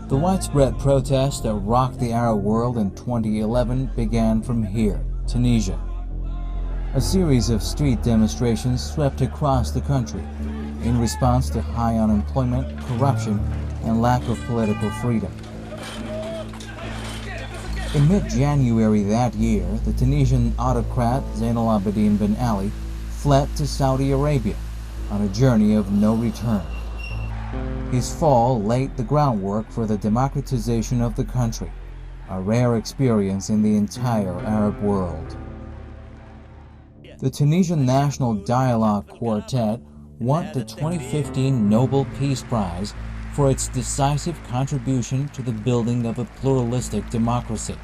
The widespread protests that rocked the Arab world in 2011 began from here, Tunisia. A series of street demonstrations swept across the country in response to high unemployment, corruption, and lack of political freedom. In mid-January that year, the Tunisian autocrat Zainal Abidine Ben Ali fled to Saudi Arabia on a journey of no return. His fall laid the groundwork for the democratization of the country, a rare experience in the entire Arab world. The Tunisian National Dialogue Quartet won the 2015 Nobel Peace Prize for its decisive contribution to the building of a pluralistic democracy.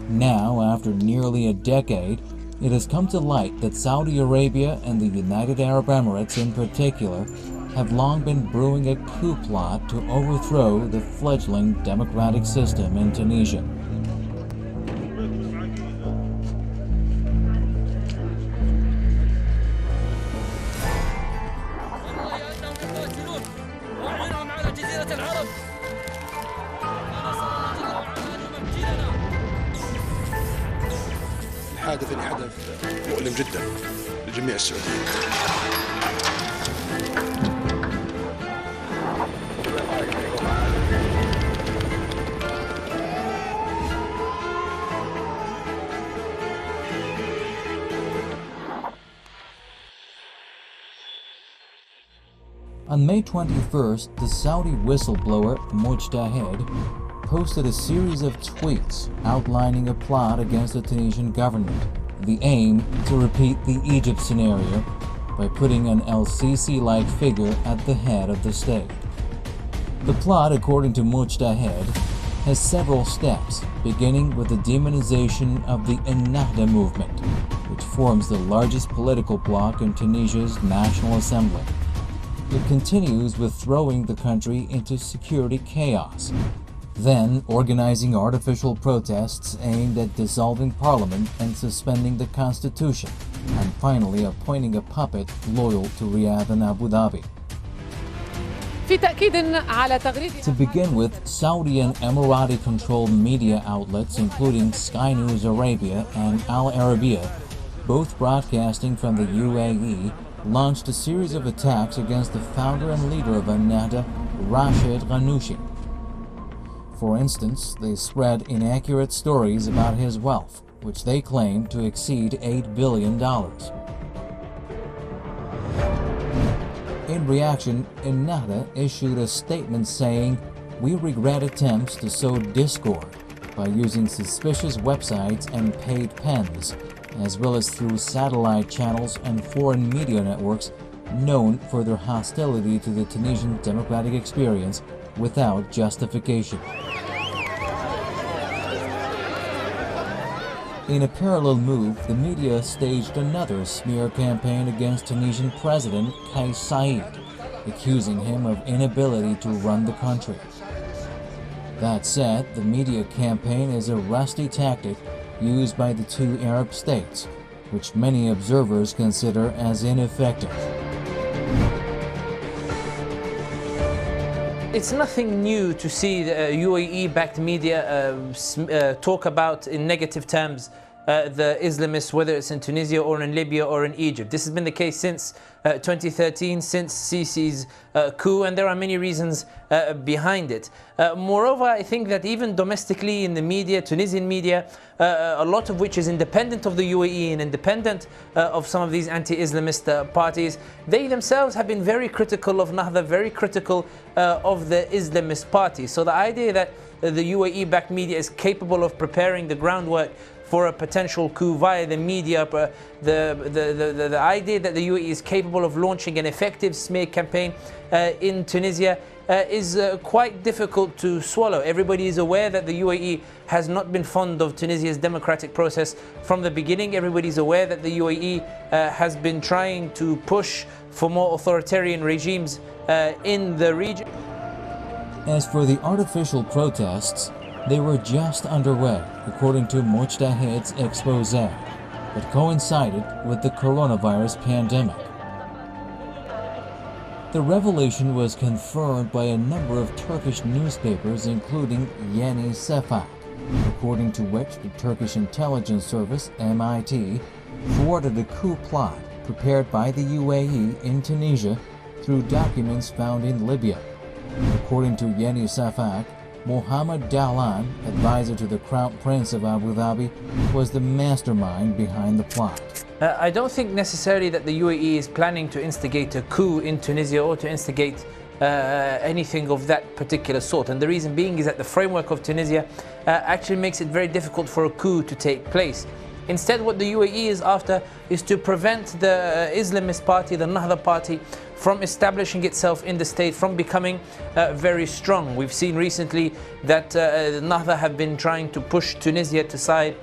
Now, after nearly a decade, it has come to light that Saudi Arabia and the United Arab Emirates in particular have long been brewing a coup plot to overthrow the fledgling democratic system in Tunisia. الحادث اللي حدث مؤلم جدا لجميع السعوديين. On May 21st, the Saudi whistleblower Mujtahid posted a series of tweets outlining a plot against the Tunisian government, the aim to repeat the Egypt scenario by putting an El-Sisi-like figure at the head of the state. The plot, according to Mujtahid, has several steps, beginning with the demonization of the Ennahda movement, which forms the largest political bloc in Tunisia's National Assembly. It continues with throwing the country into security chaos, then organizing artificial protests aimed at dissolving parliament and suspending the constitution, and finally appointing a puppet loyal to Riyadh and Abu Dhabi. To begin with, Saudi and Emirati-controlled media outlets including Sky News Arabia and Al Arabiya, both broadcasting from the UAE, launched a series of attacks against the founder and leader of Ennahda, Rashid Ghannouchi. For instance, they spread inaccurate stories about his wealth, which they claimed to exceed $8 billion. In reaction, Ennahda issued a statement saying, "We regret attempts to sow discord by using suspicious websites and paid pens, as well as through satellite channels and foreign media networks known for their hostility to the Tunisian democratic experience without justification." In a parallel move, the media staged another smear campaign against Tunisian President Kais Saied, accusing him of inability to run the country. That said, the media campaign is a rusty tactic used by the two Arab states, which many observers consider as ineffective. It's nothing new to see the UAE-backed media talk about in negative terms the Islamists, whether it's in Tunisia or in Libya or in Egypt. This has been the case since 2013, since Sisi's coup, and there are many reasons behind it. Moreover, I think that even domestically in the media, Tunisian media, a lot of which is independent of the UAE and independent of some of these anti-Islamist parties, they themselves have been very critical of Nahda, very critical of the Islamist party. So the idea that the UAE-backed media is capable of preparing the groundwork for a potential coup via the media, the idea that the UAE is capable of launching an effective smear campaign in Tunisia is quite difficult to swallow. Everybody is aware that the UAE has not been fond of Tunisia's democratic process from the beginning. Everybody is aware that the UAE has been trying to push for more authoritarian regimes in the region. As for the artificial protests, they were just underway, according to Mujtahid's expose, that coincided with the coronavirus pandemic. The revelation was confirmed by a number of Turkish newspapers, including Yeni Şafak, according to which the Turkish intelligence service, MIT, thwarted a coup plot prepared by the UAE in Tunisia through documents found in Libya. According to Yeni Şafak, Mohammed Dahlan, advisor to the Crown Prince of Abu Dhabi, was the mastermind behind the plot. I don't think necessarily that the UAE is planning to instigate a coup in Tunisia or to instigate anything of that particular sort. And the reason being is that the framework of Tunisia actually makes it very difficult for a coup to take place. Instead, what the UAE is after is to prevent the Islamist party, the Nahda party, from establishing itself in the state, from becoming very strong. We've seen recently that Nahda have been trying to push Tunisia to side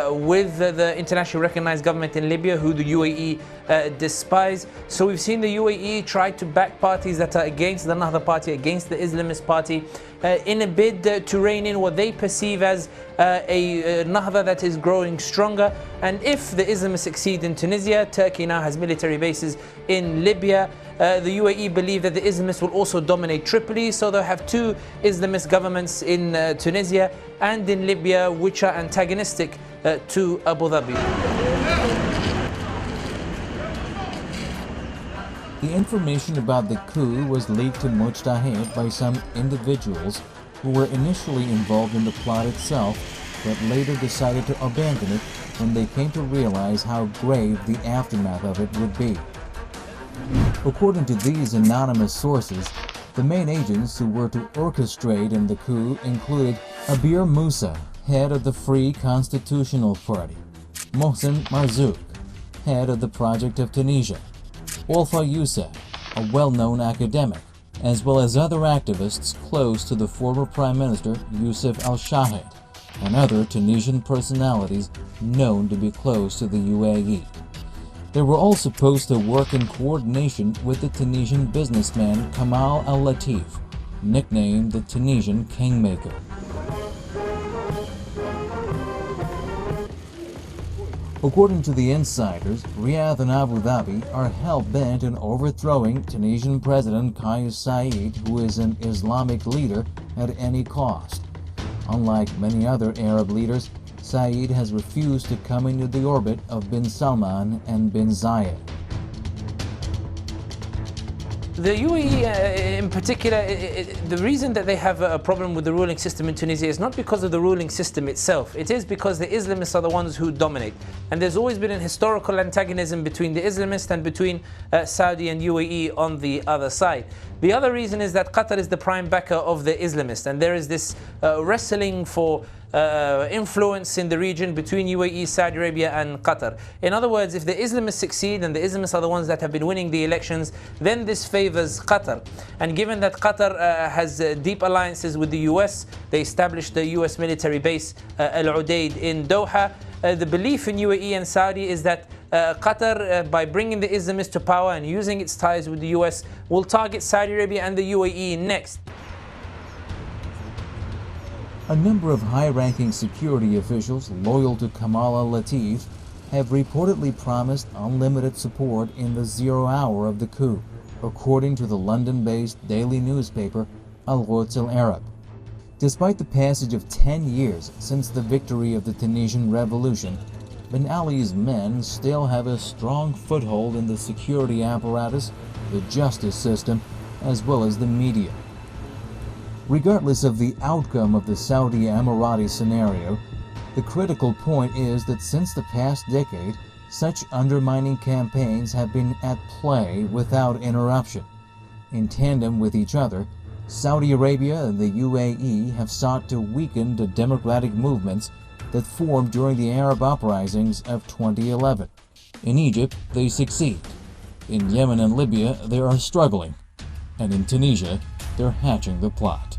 with the internationally recognized government in Libya, who the UAE despise. So we've seen the UAE try to back parties that are against the Nahda party, against the Islamist party, in a bid to rein in what they perceive as a Nahda that is growing stronger. And if the Islamists succeed in Tunisia, Turkey now has military bases in Libya. The UAE believe that the Islamists will also dominate Tripoli, so they'll have two Islamist governments in Tunisia and in Libya, which are antagonistic to Abu Dhabi. The information about the coup was leaked to Mujtahid by some individuals who were initially involved in the plot itself, but later decided to abandon it when they came to realize how grave the aftermath of it would be. According to these anonymous sources, the main agents who were to orchestrate in the coup included Abir Musa, head of the Free Constitutional Party, Mohsen Marzouk, head of the Project of Tunisia, Olfa Youssef, a well-known academic, as well as other activists close to the former Prime Minister Youssef al-Shahed, and other Tunisian personalities known to be close to the UAE. They were all supposed to work in coordination with the Tunisian businessman Kamal al-Latif, nicknamed the Tunisian Kingmaker. According to the insiders, Riyadh and Abu Dhabi are hell-bent in overthrowing Tunisian President Kais Saied, who is an Islamic leader, at any cost. Unlike many other Arab leaders, Saied has refused to come into the orbit of bin Salman and bin Zayed. The UAE in particular, the reason that they have a problem with the ruling system in Tunisia is not because of the ruling system itself. It is because the Islamists are the ones who dominate. And there's always been an historical antagonism between the Islamists and between Saudi and UAE on the other side. The other reason is that Qatar is the prime backer of the Islamists, and there is this wrestling for influence in the region between UAE, Saudi Arabia and Qatar. In other words, if the Islamists succeed and the Islamists are the ones that have been winning the elections, then this favors Qatar. And given that Qatar has deep alliances with the US, they established the US military base Al Udeid in Doha. The belief in UAE and Saudi is that Qatar, by bringing the Islamists to power and using its ties with the US, will target Saudi Arabia and the UAE next. A number of high-ranking security officials loyal to Kamal al-Latif have reportedly promised unlimited support in the 0 hour of the coup, according to the London-based daily newspaper Al-Quds Al-Arab. Despite the passage of 10 years since the victory of the Tunisian Revolution, Ben Ali's men still have a strong foothold in the security apparatus, the justice system, as well as the media. Regardless of the outcome of the Saudi Emirati scenario, the critical point is that since the past decade, such undermining campaigns have been at play without interruption. In tandem with each other, Saudi Arabia and the UAE have sought to weaken the democratic movements that formed during the Arab uprisings of 2011. In Egypt, they succeed. In Yemen and Libya, they are struggling. And in Tunisia, they're hatching the plot.